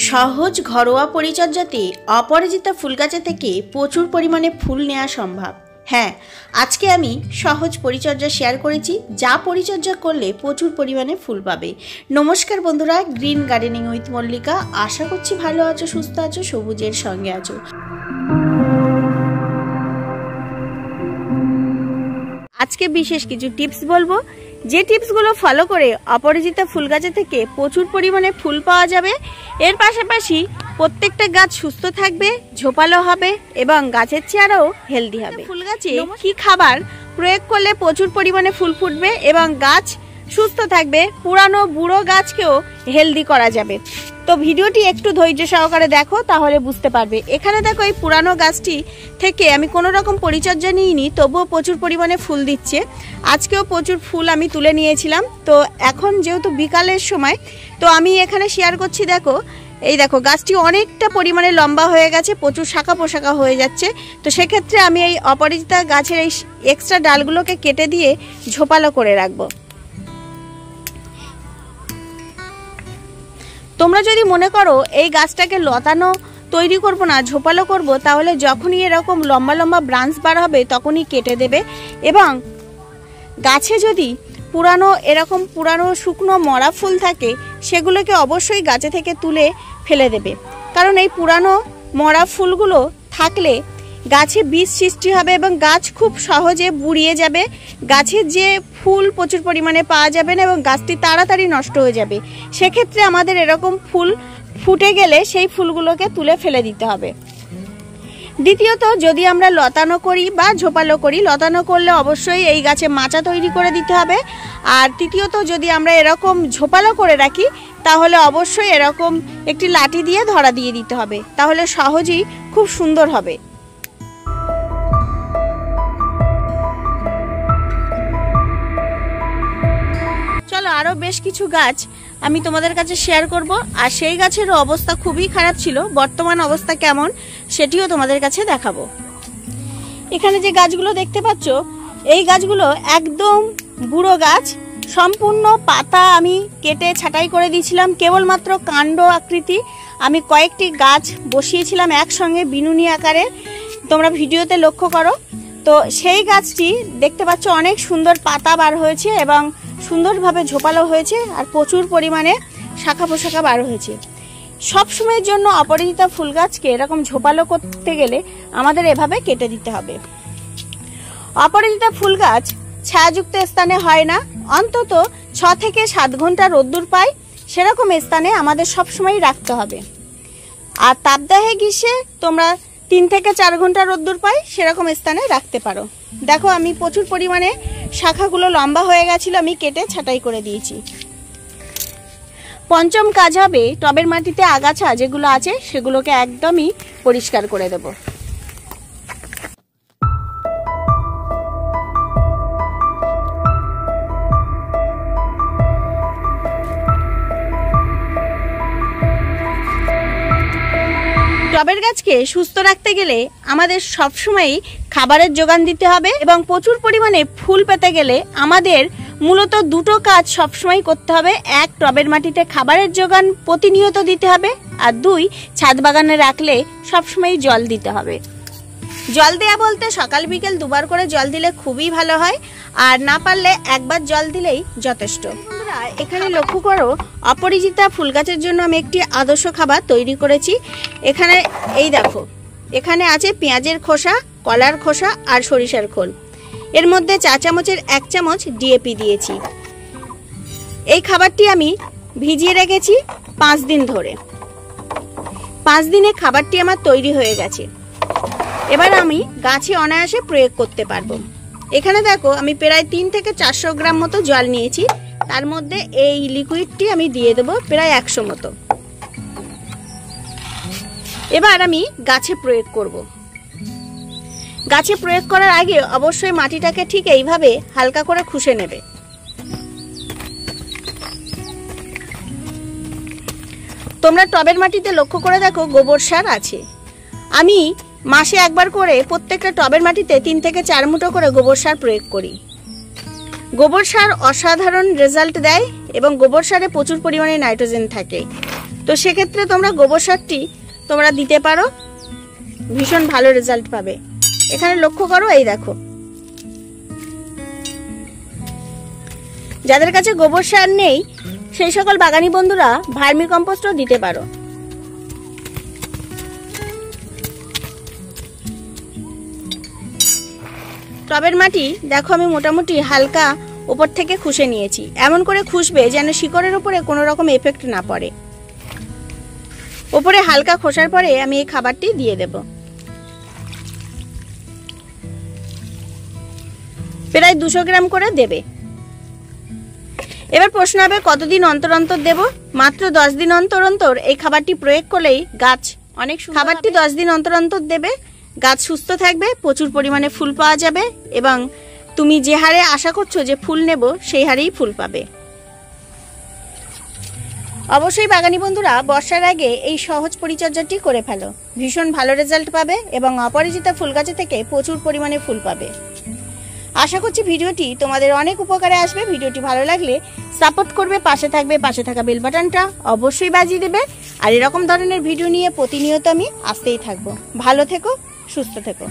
সহজ ঘরোয়া পরিচর্যাতে অপরাজিতা ফুল গাছে থেকে প্রচুর পরিমাণে ফুল নেওয়া সম্ভব। হ্যাঁ, আজকে আমি সহজ পরিচর্যা শেয়ার করেছি, যা পরিচর্যা করলে প্রচুর পরিমাণে ফুল পাবে। নমস্কার বন্ধুরা, গ্রিন গার্ডেনিং উইথ মল্লিকা। আশা করছি ভালো আছো, সুস্থ আছো, সবুজের সঙ্গে আছো। আজকে বিশেষ কিছু টিপস বলবো, যে টিপসগুলো ফলো করে অপরাজিতা ফুল গাছে থেকে প্রচুর পরিমাণে ফুল পাওয়া যাবে। এর পাশাপাশি প্রত্যেকটা গাছ সুস্থ থাকবে, ঝোপালো হবে এবং গাছের চেহারাও হেলদি হবে। ফুল গাছে কি খাবার প্রয়োগ করলে প্রচুর পরিমাণে ফুল ফুটবে এবং গাছ সুস্থ থাকবে, পুরানো বুড়ো গাছকেও হেলদি করা যাবে। তো ভিডিওটি একটু ধৈর্য সহকারে দেখো, তাহলে বুঝতে পারবে। এখানে দেখো, এই পুরানো গাছটি থেকে আমি কোনো রকম পরিচর্যা নিইনি, তবুও প্রচুর পরিমাণে ফুল দিচ্ছে। আজকেও প্রচুর ফুল আমি তুলে নিয়েছিলাম। তো এখন যেহেতু বিকালের সময়, তো আমি এখানে শেয়ার করছি। দেখো, এই দেখো, গাছটি অনেকটা পরিমাণে লম্বা হয়ে গেছে, প্রচুর শাখা পোশাখা হয়ে যাচ্ছে। তো সেক্ষেত্রে আমি এই অপরাজিতা গাছের এই এক্সট্রা ডালগুলোকে কেটে দিয়ে ঝোপালো করে রাখবো। তোমরা যদি মনে করো এই গাছটাকে লতানো তৈরি করব না, ঝোপালো করব, তাহলে যখনই এরকম লম্বা লম্বা ব্রাঞ্চ বার হবে তখনই কেটে দেবে। এবং গাছে যদি এরকম পুরানো শুকনো মরা ফুল থাকে, সেগুলোকে অবশ্যই গাছে থেকে তুলে ফেলে দেবে। কারণ এই পুরানো মরা ফুলগুলো থাকলে গাছে বীজ সৃষ্টি হবে এবং গাছ খুব সহজে বুড়িয়ে যাবে। গাছের যে ফুল প্রচুর পরিমাণে পাওয়া যাবে না এবং গাছটি তাড়াতাড়ি নষ্ট হয়ে যাবে। সেক্ষেত্রে আমাদের এরকম ফুল ফুটে গেলে সেই ফুলগুলোকে তুলে ফেলে দিতে হবে। দ্বিতীয়ত, যদি আমরা লতানো করি বা ঝোপালো করি, লতানো করলে অবশ্যই এই গাছে মাচা তৈরি করে দিতে হবে। আর তৃতীয়ত, যদি আমরা এরকম ঝোপালো করে রাখি, তাহলে অবশ্যই এরকম একটি লাঠি দিয়ে ধরা দিয়ে দিতে হবে, তাহলে সহজেই খুব সুন্দর হবে। চলো, আরও বেশ কিছু গাছ আমি তোমাদের কাছে শেয়ার করব। আর সেই গাছেরও অবস্থা খুবই খারাপ ছিল, বর্তমান অবস্থা কেমন সেটিও তোমাদের কাছে দেখাবো। এখানে যে গাছগুলো দেখতে পাচ্ছ, এই গাছগুলো একদম বুড়ো গাছ। সম্পূর্ণ পাতা আমি কেটে ছাঁটাই করে দিয়েছিলাম, কেবলমাত্র কাণ্ড আকৃতি আমি কয়েকটি গাছ বসিয়েছিলাম একসঙ্গে বিনুনি আকারে, তোমরা ভিডিওতে লক্ষ্য করো। তো সেই গাছটি দেখতে পাচ্ছ অনেক সুন্দর পাতা বার হয়েছে এবং সুন্দরভাবে ঝোপালো হয়েছে আর প্রচুর পরিমাণে শাখা পোশাখা বার হয়েছে। সব সময়ের জন্য অপরাজিতা ফুল গাছকে এরকম ঝোপালো করতে গেলে আমাদের এভাবে কেটে দিতে হবে। অপরাজিতা ফুল গাছ ছায়াযুক্ত স্থানে হয় না, অন্তত 6 থেকে 7 ঘন্টা রোদ্দুর পায় সেরকম স্থানে আমাদের সবসময় রাখতে হবে। আর তাপদাহে গ্রীষ্মে তোমরা 3 থেকে 4 ঘন্টা রোদ্দুর পাই সেরকম স্থানে রাখতে পারো। দেখো, আমি প্রচুর পরিমাণে শাখাগুলো লম্বা হয়ে গেছিল, আমি কেটে ছাঁটাই করে দিয়েছি। পঞ্চম কাজ হবে, টবের মাটিতে আগাছা যেগুলো আছে সেগুলোকে একদমই পরিষ্কার করে দেব। টবের গাছকে সুস্থ রাখতে গেলে আমাদের সবসময়ই খাবারের যোগান দিতে হবে এবং প্রচুর পরিমাণে ফুল পেতে গেলে আমাদের মূলত দুটো কাজ সবসময় করতে হবে। 1, টবের মাটিতে খাবারের যোগান প্রতিনিয়ত দিতে হবে, আর 2, ছাদ বাগানে রাখলে সবসময় জল দিতে হবে। জল দেয়া বলতে সকাল বিকেল 2 বার করে জল দিলে খুবই ভালো হয়, আর না পারলে 1 বার জল দিলেই যথেষ্ট। এখানে লক্ষ্য করো, অপরাজিতা ফুল গাছের জন্য আমি একটি আদর্শ খাবার তৈরি করেছি। এখানে এই দেখো, এখানে আছে পেঁয়াজের খোসা, কলার খোসা আর সরিষার খোল। এর মধ্যে 4 চামচের 1 চামচ ডিএপি দিয়েছি। এই খাবারটি আমি ভিজিয়ে রেখেছি 5 দিন ধরে। 5 দিনে খাবারটি আমার তৈরি হয়ে গেছে। এবার আমি গাছে অনায়াসে প্রয়োগ করতে পারবো। এখানে দেখো, আমি প্রায় 3 থেকে 400 গ্রাম মতো জল নিয়েছি, তার মধ্যে এই লিকুইডটি আমি দিয়ে দেবো প্রায় 100 মতো। এবার আমি গাছে প্রয়োগ করব। গাছে প্রয়োগ করার আগে অবশ্যই মাটিটাকে ঠিক এইভাবে হালকা করে খুশে নেবে। তোমরা টবের মাটিতে লক্ষ্য করে দেখো, গোবর সার আছে। আমি মাসে একবার করে প্রত্যেকটা টবের মাটিতে 3 থেকে 4 মুঠো করে গোবর সার প্রয়োগ করি। গোবর সার অসাধারণ রেজাল্ট দেয় এবং গোবর সারে প্রচুর পরিমাণে নাইট্রোজেন থাকে। তো সেক্ষেত্রে তোমরা গোবর সারটি তোমরা দিতে পারো, ভীষণ ভালো রেজাল্ট পাবে। এখানে লক্ষ্য করো, এই দেখো, যাদের কাছে গোবর সার নেই সেই সকল বাগানি বন্ধুরা ভার্মি কম্পোস্টও দিতে পারো। টবের মাটি দেখো আমি মোটামুটি হালকা উপর থেকে খুশে নিয়েছি। এমন করে খুশবে যেন শিকড়ের উপরে কোনো রকম এফেক্ট না পড়ে। উপরে হালকা খোসার পরে আমি এই খাবারটি দিয়ে দেব। প্রায় 200 গ্রাম করে দেবে। এবার প্রশ্ন হবে কতদিন অন্তর অন্তর দেব? মাত্র 10 দিন অন্তর অন্তর এই খাবারটি প্রয়োগ করলেই গাছ অনেক সুন্দর। খাবারটি 10 দিন অন্তর অন্তর দেবে, গাছ সুস্থ থাকবে, প্রচুর পরিমাণে ফুল পাওয়া যাবে এবং তুমি যে হারে আশা করছো যে ফুল নেব সেই হারেই ফুল পাবে। অবশ্যই বাগানি বন্ধুরা বর্ষার আগে এই সহজ পরিচর্যাটি করে ফেলো, ভীষণ ভালো রেজাল্ট পাবে এবং অপরাজিতা ফুল গাছে থেকে প্রচুর পরিমাণে ফুল পাবে। আশা করছি ভিডিওটি তোমাদের অনেক উপকারে আসবে। ভিডিওটি ভালো লাগলে সাপোর্ট করবে, পাশে থাকবে, পাশে থাকা বেল বাটনটা অবশ্যই বাজিয়ে দেবে। আর এরকম ধরনের ভিডিও নিয়ে প্রতিনিয়ত আমি আসতেই থাকবো। ভালো থেকো, সুস্থ থেকো।